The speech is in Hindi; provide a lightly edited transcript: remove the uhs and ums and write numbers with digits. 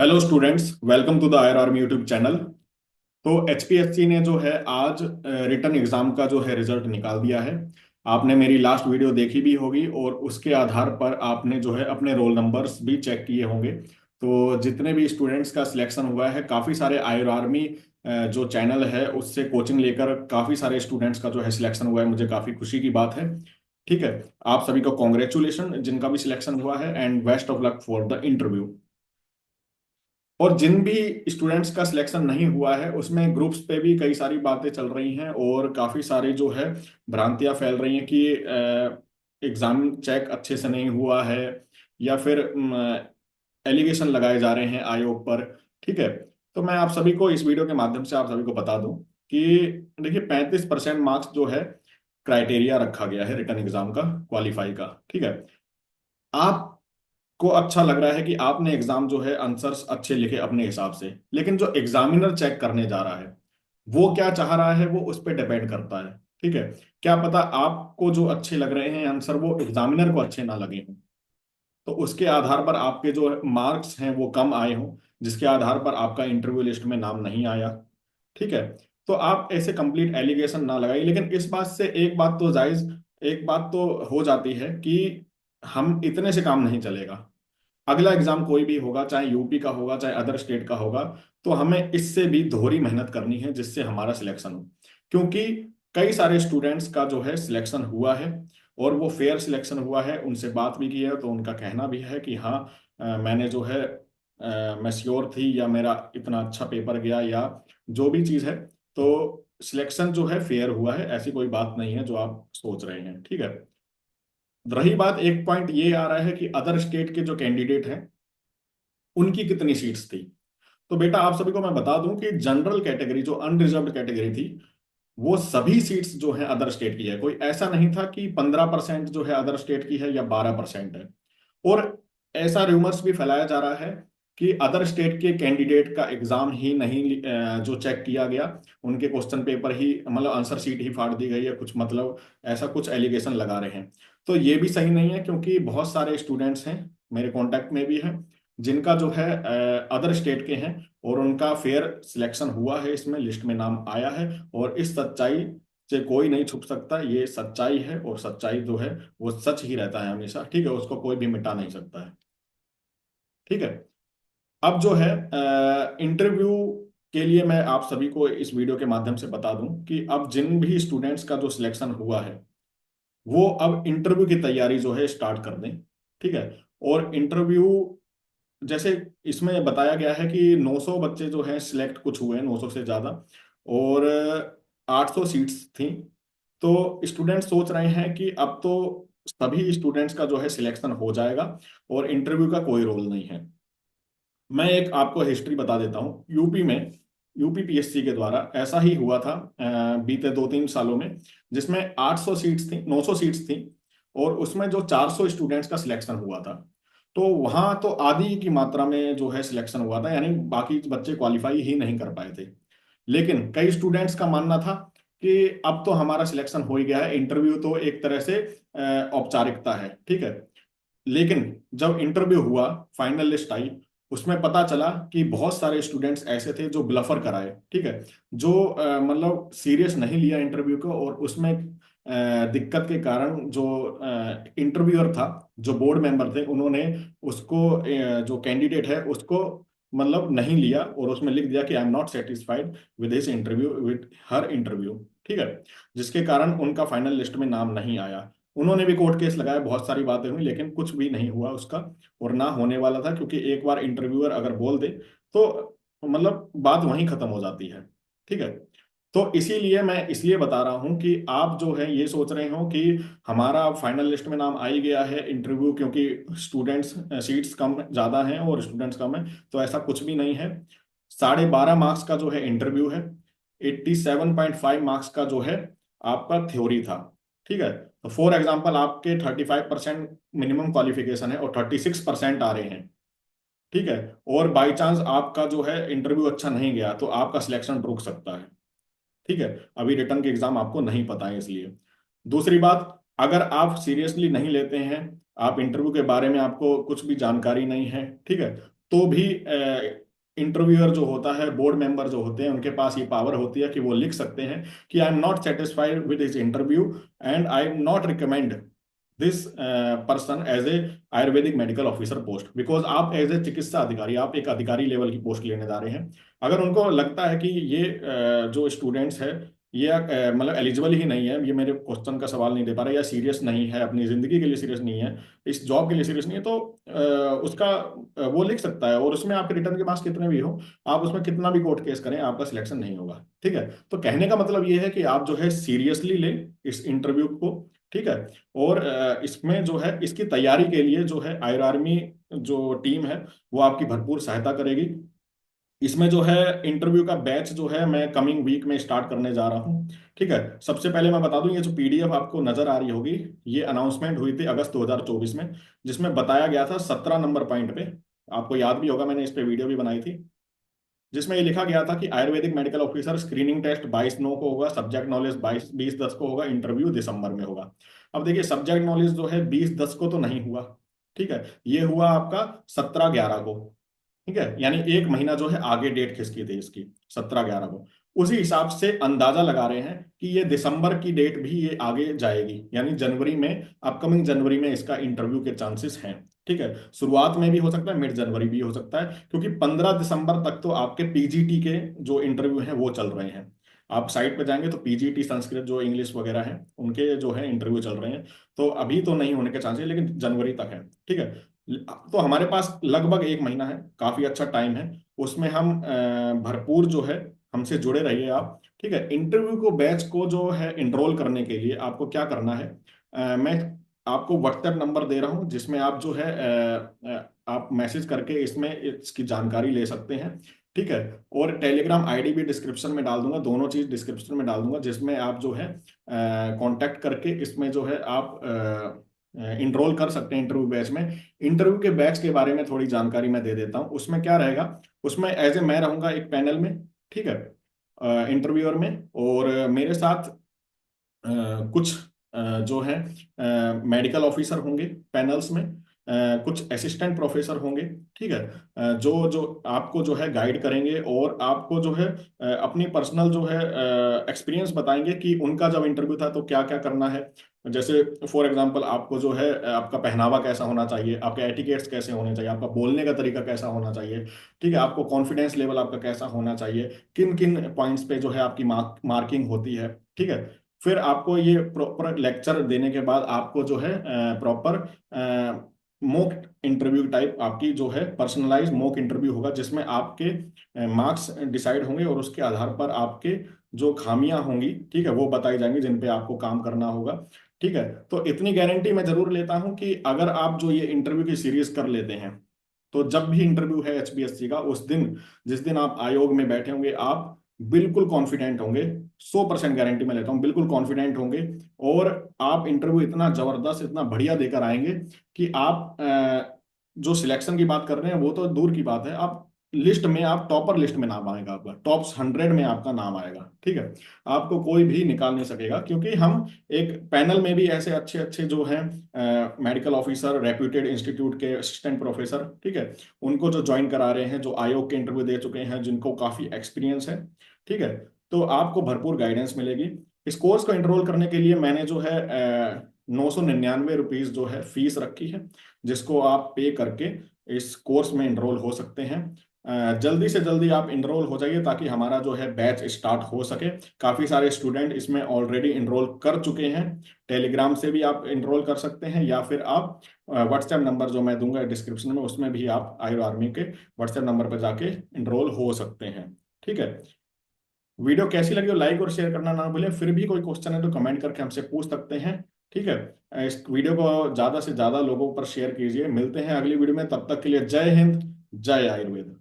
Hello students, welcome to the आयर आर्मी यूट्यूब चैनल। तो एचपीएससी ने जो है आज रिटन एग्जाम का जो है रिजल्ट निकाल दिया है। आपने मेरी लास्ट वीडियो देखी भी होगी और उसके आधार पर आपने जो है अपने रोल नंबर्स भी चेक किए होंगे। तो जितने भी स्टूडेंट्स का सिलेक्शन हुआ है, काफ़ी सारे आयर आर्मी जो चैनल है उससे कोचिंग लेकर काफ़ी सारे स्टूडेंट्स का जो है सिलेक्शन हुआ है। मुझे काफ़ी खुशी की बात है। ठीक है, आप सभी को कॉन्ग्रेचुलेशन जिनका भी सिलेक्शन हुआ है, and best of luck for the interview. और जिन भी स्टूडेंट्स का सिलेक्शन नहीं हुआ है उसमें ग्रुप्स पे भी कई सारी बातें चल रही हैं और काफ़ी सारी जो है भ्रांतियां फैल रही हैं कि एग्ज़ाम चेक अच्छे से नहीं हुआ है, या फिर एलिगेशन लगाए जा रहे हैं आयोग पर। ठीक है, तो मैं आप सभी को इस वीडियो के माध्यम से आप सभी को बता दूं कि देखिए, 35% मार्क्स जो है क्राइटेरिया रखा गया है रिटर्न एग्जाम का, क्वालिफाई का। ठीक है, आपको अच्छा लग रहा है कि आपने एग्जाम जो है आंसर्स अच्छे लिखे अपने हिसाब से, लेकिन जो एग्जामिनर चेक करने जा रहा है वो क्या चाह रहा है वो उस पर डिपेंड करता है। ठीक है, क्या पता आपको जो अच्छे लग रहे हैं आंसर वो एग्जामिनर को अच्छे ना लगे हों, तो उसके आधार पर आपके जो मार्क्स हैं वो कम आए हों, जिसके आधार पर आपका इंटरव्यू लिस्ट में नाम नहीं आया। ठीक है, तो आप ऐसे कंप्लीट एलिगेशन ना लगाइए। लेकिन इस बात से एक बात तो हो जाती है कि हम इतने से काम नहीं चलेगा। अगला एग्जाम कोई भी होगा, चाहे यूपी का होगा चाहे अदर स्टेट का होगा, तो हमें इससे भी दोहरी मेहनत करनी है जिससे हमारा सिलेक्शन हो। क्योंकि कई सारे स्टूडेंट्स का जो है सिलेक्शन हुआ है और वो फेयर सिलेक्शन हुआ है। उनसे बात भी की है तो उनका कहना भी है कि हाँ, मैंने जो है मैं श्योर थी, या मेरा इतना अच्छा पेपर गया, या जो भी चीज़ है। तो सिलेक्शन जो है फेयर हुआ है, ऐसी कोई बात नहीं है जो आप सोच रहे हैं। ठीक है, रही बात, एक पॉइंट ये आ रहा है कि अदर स्टेट के जो कैंडिडेट हैं उनकी कितनी सीट्स थी। तो बेटा आप सभी को मैं बता दूं कि जनरल कैटेगरी जो अनरिजर्व्ड कैटेगरी थी, वो सभी सीट्स जो है अदर स्टेट की है। कोई ऐसा नहीं था कि 15% जो है अदर स्टेट की है या 12% है। और ऐसा रूमर्स भी फैलाया जा रहा है कि अदर स्टेट के कैंडिडेट का एग्जाम ही नहीं जो चेक किया गया, उनके क्वेश्चन पेपर ही, मतलब आंसर शीट ही फाड़ दी गई है कुछ, मतलब ऐसा कुछ एलिगेशन लगा रहे हैं। तो ये भी सही नहीं है, क्योंकि बहुत सारे स्टूडेंट्स हैं मेरे कांटेक्ट में भी हैं जिनका जो है अदर स्टेट के हैं, और उनका फेयर सिलेक्शन हुआ है, इसमें लिस्ट में नाम आया है। और इस सच्चाई से कोई नहीं छुप सकता, ये सच्चाई है, और सच्चाई जो है वो सच ही रहता है हमेशा। ठीक है, उसको कोई भी मिटा नहीं सकता है। ठीक है, अब जो है इंटरव्यू के लिए मैं आप सभी को इस वीडियो के माध्यम से बता दूं कि अब जिन भी स्टूडेंट्स का जो सिलेक्शन हुआ है वो अब इंटरव्यू की तैयारी जो है स्टार्ट कर दें। ठीक है, और इंटरव्यू जैसे इसमें बताया गया है कि 900 बच्चे जो हैं सिलेक्ट कुछ हुए हैं, 900 से ज़्यादा, और 800 सीट्स थी। तो स्टूडेंट्स सोच रहे हैं कि अब तो सभी स्टूडेंट्स का जो है सिलेक्शन हो जाएगा और इंटरव्यू का कोई रोल नहीं है। मैं एक आपको हिस्ट्री बता देता हूँ। यूपी में, यूपी पीएससी के द्वारा ऐसा ही हुआ था बीते 2-3 सालों में, जिसमें 800 सीट्स थी, 900 सीट्स थी, और उसमें जो 400 स्टूडेंट्स का सिलेक्शन हुआ था। तो वहां तो आधी की मात्रा में जो है सिलेक्शन हुआ था, यानी बाकी बच्चे क्वालिफाई ही नहीं कर पाए थे। लेकिन कई स्टूडेंट्स का मानना था कि अब तो हमारा सिलेक्शन हो ही गया है, इंटरव्यू तो एक तरह से औपचारिकता है। ठीक है, लेकिन जब इंटरव्यू हुआ, फाइनल लिस्ट आई, उसमें पता चला कि बहुत सारे स्टूडेंट्स ऐसे थे जो ब्लफर कराए। ठीक है, जो मतलब सीरियस नहीं लिया इंटरव्यू को, और उसमें दिक्कत के कारण जो इंटरव्यूअर था, जो बोर्ड मेंबर थे, उन्होंने उसको जो कैंडिडेट है उसको मतलब नहीं लिया, और उसमें लिख दिया कि I am not satisfied with his interview, with her interview. ठीक है, जिसके कारण उनका फाइनल लिस्ट में नाम नहीं आया। उन्होंने भी कोर्ट केस लगाया, बहुत सारी बातें हुई, लेकिन कुछ भी नहीं हुआ उसका, और ना होने वाला था, क्योंकि एक बार इंटरव्यूअर अगर बोल दे तो मतलब बात वहीं खत्म हो जाती है। ठीक है, तो इसीलिए मैं इसलिए बता रहा हूं कि आप जो है ये सोच रहे हो कि हमारा फाइनल लिस्ट में नाम आ ही गया है इंटरव्यू, क्योंकि स्टूडेंट्स सीट्स कम ज्यादा हैं और स्टूडेंट्स कम है, तो ऐसा कुछ भी नहीं है। 12.5 मार्क्स का जो है इंटरव्यू है, 87.5 मार्क्स का जो है आपका थ्योरी था। ठीक है, तो फॉर एग्जाम्पल आपके 35% मिनिमम क्वालिफिकेशन है और 36% आ रहे हैं। ठीक है, और बाई चांस आपका जो है इंटरव्यू अच्छा नहीं गया तो आपका सिलेक्शन रुक सकता है। ठीक है, अभी रिटर्न के एग्जाम आपको नहीं पता है इसलिए। दूसरी बात, अगर आप सीरियसली नहीं लेते हैं, आप इंटरव्यू के बारे में आपको कुछ भी जानकारी नहीं है, ठीक है, तो भी इंटरव्यूअर जो होता है, बोर्ड मेंबर जो होते हैं, उनके पास ये पावर होती है कि वो लिख सकते हैं कि I am not satisfied with his interview and I am not recommend this person as a Ayurvedic medical officer post, because आप एज ए चिकित्सा अधिकारी, आप एक अधिकारी लेवल की पोस्ट लेने जा रहे हैं। अगर उनको लगता है कि ये जो स्टूडेंट्स है ये मतलब एलिजिबल ही नहीं है, ये मेरे क्वेश्चन का सवाल नहीं दे पा रहा, या सीरियस नहीं है, अपनी जिंदगी के लिए सीरियस नहीं है, इस जॉब के लिए सीरियस नहीं है, तो उसका वो लिख सकता है, और उसमें आपके रिटर्न के मार्क्स कितने भी हो, आप उसमें कितना भी कोर्ट केस करें, आपका सिलेक्शन नहीं होगा। ठीक है, तो कहने का मतलब ये है कि आप जो है सीरियसली लें इस इंटरव्यू को। ठीक है, और इसमें जो है इसकी तैयारी के लिए जो है आयर आर्मी जो टीम है वो आपकी भरपूर सहायता करेगी। इसमें जो है इंटरव्यू का बैच जो है मैं कमिंग वीक में स्टार्ट करने जा रहा हूँ। ठीक है, सबसे पहले मैं बता दूं, ये जो पीडीएफ आपको नजर आ रही होगी, ये अनाउंसमेंट हुई थी अगस्त 2024 में, जिसमें बताया गया था 17 नंबर पॉइंट पे। आपको याद भी होगा, मैंने इस पे वीडियो भी बनाई थी, जिसमें ये लिखा गया था कि Ayurvedic medical officer screening test 22/9 को होगा, सब्जेक्ट नॉलेज 20/10 को होगा, इंटरव्यू दिसंबर में होगा। अब देखिए, सब्जेक्ट नॉलेज जो है 20/10 को तो नहीं हुआ। ठीक है, ये हुआ आपका 17/11 को। ठीक है, यानी एक महीना जो है आगे डेट खिसकी थी इसकी, 17/11 को। उसी हिसाब से अंदाजा लगा रहे हैं कि ये दिसंबर की डेट भी ये आगे जाएगी, यानी जनवरी में, अपकमिंग जनवरी में इसका इंटरव्यू के चांसेस हैं। ठीक है, शुरुआत में भी हो सकता है, मिड जनवरी भी हो सकता है, क्योंकि 15 दिसंबर तक तो आपके पीजीटी के जो इंटरव्यू हैं वो चल रहे हैं। आप साइट पे जाएंगे तो पीजीटी संस्कृत जो इंग्लिश वगैरह है उनके जो है इंटरव्यू चल रहे हैं। तो अभी तो नहीं होने के चांसेस, लेकिन जनवरी तक है। ठीक है, तो हमारे पास लगभग एक महीना है, काफी अच्छा टाइम है। उसमें हम भरपूर जो है, हमसे जुड़े रहिए आप। ठीक है, इंटरव्यू को बैच को जो है इनरोल करने के लिए आपको क्या करना है, मैं आपको व्हाट्सएप नंबर दे रहा हूं, जिसमें आप जो है आप मैसेज करके इसमें इसकी जानकारी ले सकते हैं। ठीक है, और टेलीग्राम आईडी भी डिस्क्रिप्शन में डाल दूंगा, दोनों चीज डिस्क्रिप्शन में डाल दूंगा, जिसमें आप जो है कांटेक्ट करके इसमें जो है आप इनरोल कर सकते हैं इंटरव्यू बैच में। इंटरव्यू के बैच के बारे में थोड़ी जानकारी मैं दे देता हूँ। उसमें क्या रहेगा, उसमें एज ए मैं रहूंगा एक पैनल में। ठीक है, इंटरव्यूअर में, और मेरे साथ कुछ जो है मेडिकल ऑफिसर होंगे पैनल्स में, कुछ असिस्टेंट प्रोफेसर होंगे। ठीक है, जो जो आपको जो है गाइड करेंगे, और आपको जो है अपनी पर्सनल जो है एक्सपीरियंस बताएंगे कि उनका जब इंटरव्यू था तो क्या क्या करना है। जैसे फॉर एग्जांपल, आपको जो है आपका पहनावा कैसा होना चाहिए, आपके एटिकेट्स कैसे होने चाहिए, आपका बोलने का तरीका कैसा होना चाहिए। ठीक है, आपको कॉन्फिडेंस लेवल आपका कैसा होना चाहिए, किन किन पॉइंट्स पे जो है आपकी मार्किंग होती है। ठीक है, फिर आपको ये प्रॉपर लेक्चर देने के बाद आपको जो है प्रॉपर मॉक इंटरव्यू टाइप आपकी जो है पर्सनलाइज मॉक इंटरव्यू होगा, जिसमें आपके मार्क्स डिसाइड होंगे, और उसके आधार पर आपके जो खामियां होंगी, ठीक है, वो बताई जाएंगी जिन पे आपको काम करना होगा। ठीक है, तो इतनी गारंटी मैं जरूर लेता हूं कि अगर आप जो ये इंटरव्यू की सीरीज कर लेते हैं, तो जब भी इंटरव्यू है एचपीएससी का, उस दिन जिस दिन आप आयोग में बैठे होंगे, आप बिल्कुल कॉन्फिडेंट होंगे। 100% गारंटी मैं लेता हूँ, बिल्कुल कॉन्फिडेंट होंगे। और आप इंटरव्यू इतना जबरदस्त, इतना बढ़िया देकर आएंगे कि आप जो सिलेक्शन की बात कर रहे हैं वो तो दूर की बात है, आप लिस्ट में, आप टॉपर लिस्ट में नाम आएगा, आपका टॉप 100 में आपका नाम आएगा। ठीक है, आपको कोई भी निकाल नहीं सकेगा, क्योंकि हम एक पैनल में भी ऐसे अच्छे अच्छे जो हैं मेडिकल ऑफिसर, रेप्यूटेड इंस्टीट्यूट के असिस्टेंट प्रोफेसर, ठीक है, उनको जो ज्वाइन करा रहे हैं, जो आयोग के इंटरव्यू दे चुके हैं, जिनको काफी एक्सपीरियंस है। ठीक है, तो आपको भरपूर गाइडेंस मिलेगी। इस कोर्स को एनरोल करने के लिए मैंने जो है 999 रुपीज जो है फीस रखी है, जिसको आप पे करके इस कोर्स में एनरोल हो सकते हैं। जल्दी से जल्दी आप इनरोल हो जाइए, ताकि हमारा जो है बैच स्टार्ट हो सके। काफ़ी सारे स्टूडेंट इसमें ऑलरेडी इनरोल कर चुके हैं। टेलीग्राम से भी आप इनरोल कर सकते हैं, या फिर आप व्हाट्सएप नंबर जो मैं दूंगा डिस्क्रिप्शन में, उसमें भी आप आयु आर्मी के व्हाट्सएप नंबर पर जाके इनरोल हो सकते हैं। ठीक है, वीडियो कैसी लगी हो लाइक और शेयर करना ना भूलें। फिर भी कोई क्वेश्चन है तो कमेंट करके हमसे पूछ सकते हैं। ठीक है, इस वीडियो को ज़्यादा से ज़्यादा लोगों पर शेयर कीजिए। मिलते हैं अगली वीडियो में, तब तक के लिए जय हिंद, जय आयुर्वेद।